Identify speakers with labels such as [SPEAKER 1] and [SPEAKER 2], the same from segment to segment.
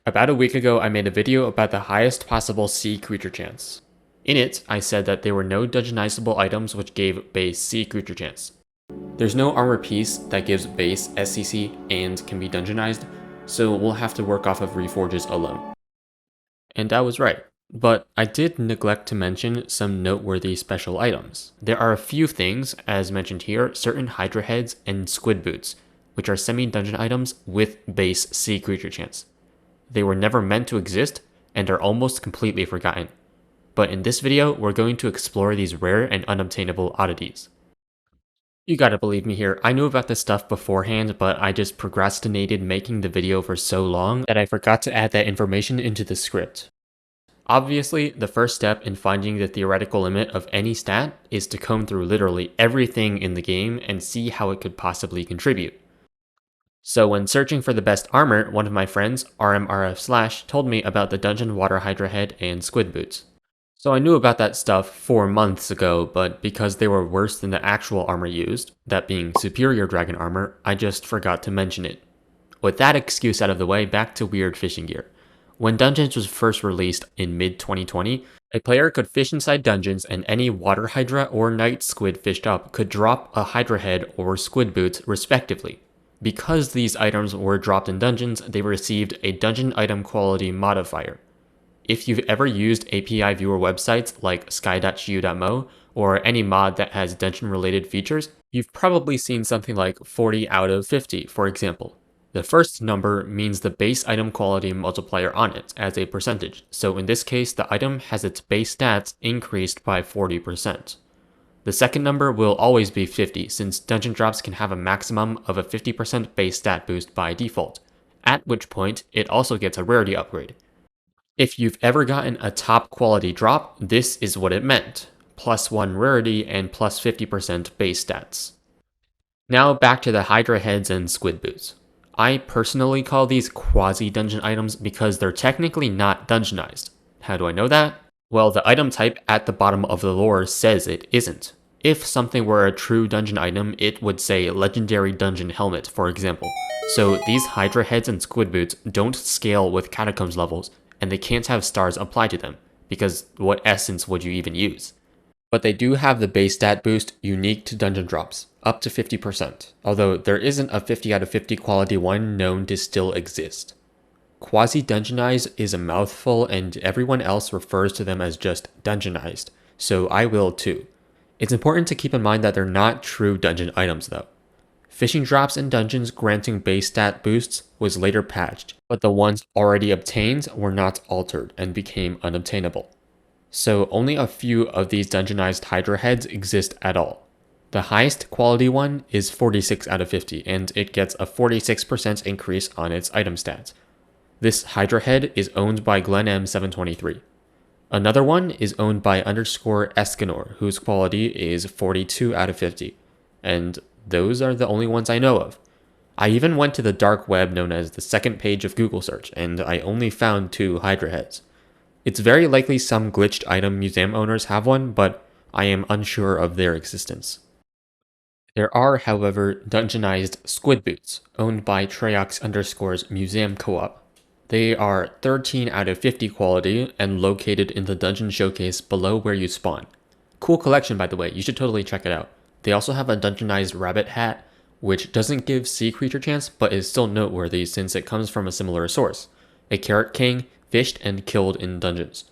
[SPEAKER 1] About a week ago, I made a video about the highest possible sea creature chance. In it, I said that there were no dungeonizable items which gave base sea creature chance. There's no armor piece that gives base SCC and can be dungeonized, so we'll have to work off of reforges alone. And I was right, but I did neglect to mention some noteworthy special items. There are a few things, as mentioned here, certain Hydra heads and squid boots, which are semi-dungeon items with base sea creature chance. They were never meant to exist and are almost completely forgotten. But in this video, we're going to explore these rare and unobtainable oddities. You gotta believe me here, I knew about this stuff beforehand, but I just procrastinated making the video for so long that I forgot to add that information into the script. Obviously, the first step in finding the theoretical limit of any stat is to comb through literally everything in the game and see how it could possibly contribute. So when searching for the best armor, one of my friends, RMRF/, told me about the Dungeon Water Hydra head and squid boots. So I knew about that stuff 4 months ago, but because they were worse than the actual armor used, that being superior dragon armor, I just forgot to mention it. With that excuse out of the way, back to weird fishing gear. When Dungeons was first released in mid-2020, a player could fish inside dungeons and any water hydra or night squid fished up could drop a hydra head or squid boots respectively. Because these items were dropped in dungeons, they received a dungeon item quality modifier. If you've ever used API viewer websites like sky.gu.mo or any mod that has dungeon related features, you've probably seen something like 40 out of 50, for example. The first number means the base item quality multiplier on it as a percentage, so in this case the item has its base stats increased by 40%. The second number will always be 50 since dungeon drops can have a maximum of a 50% base stat boost by default, at which point it also gets a rarity upgrade. If you've ever gotten a top quality drop, this is what it meant, +1 rarity and plus 50% base stats. Now back to the Hydra heads and squid boots. I personally call these quasi-dungeon items because they're technically not dungeonized. How do I know that? Well, the item type at the bottom of the lore says it isn't. If something were a true dungeon item, it would say Legendary Dungeon Helmet, for example. So these Hydra heads and squid boots don't scale with Catacombs levels, and they can't have stars applied to them, because what essence would you even use? But they do have the base stat boost unique to dungeon drops, up to 50%, although there isn't a 50 out of 50 quality one known to still exist. Quasi-dungeonized is a mouthful and everyone else refers to them as just dungeonized, so I will too. It's important to keep in mind that they're not true dungeon items though. Fishing drops in dungeons granting base stat boosts was later patched, but the ones already obtained were not altered and became unobtainable. So only a few of these dungeonized Hydra heads exist at all. The highest quality one is 46 out of 50 and it gets a 46% increase on its item stats. This Hydra head is owned by GlenM723. Another one is owned by _Escanor, whose quality is 42 out of 50. And those are the only ones I know of. I even went to the dark web known as the second page of Google search, and I only found 2 Hydra heads. It's very likely some glitched item museum owners have one, but I am unsure of their existence. There are, however, dungeonized squid boots, owned by Treox_Museum Co-op. They are 13 out of 50 quality and located in the dungeon showcase below where you spawn. Cool collection by the way, you should totally check it out. They also have a dungeonized rabbit hat, which doesn't give sea creature chance but is still noteworthy since it comes from a similar source. A carrot king fished and killed in dungeons.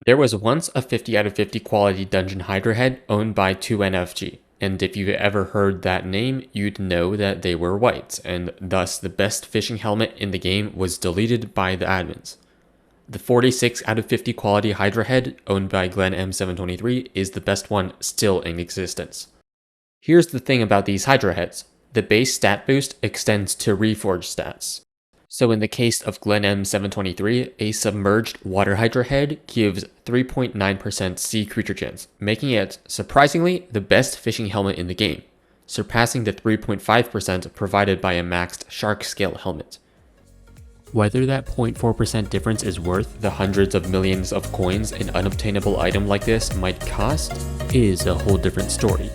[SPEAKER 1] There was once a 50 out of 50 quality dungeon Hydra head owned by 2NFG. And if you've ever heard that name, you'd know that they were white, and thus the best fishing helmet in the game was deleted by the admins. The 46 out of 50 quality Hydra head, owned by GlenM723, is the best one still in existence. Here's the thing about these Hydra heads. The base stat boost extends to reforged stats. So in the case of GlenM723, a submerged water Hydra head gives 3.9% sea creature chance, making it, surprisingly, the best fishing helmet in the game, surpassing the 3.5% provided by a maxed shark scale helmet. Whether that 0.4% difference is worth the hundreds of millions of coins an unobtainable item like this might cost is a whole different story.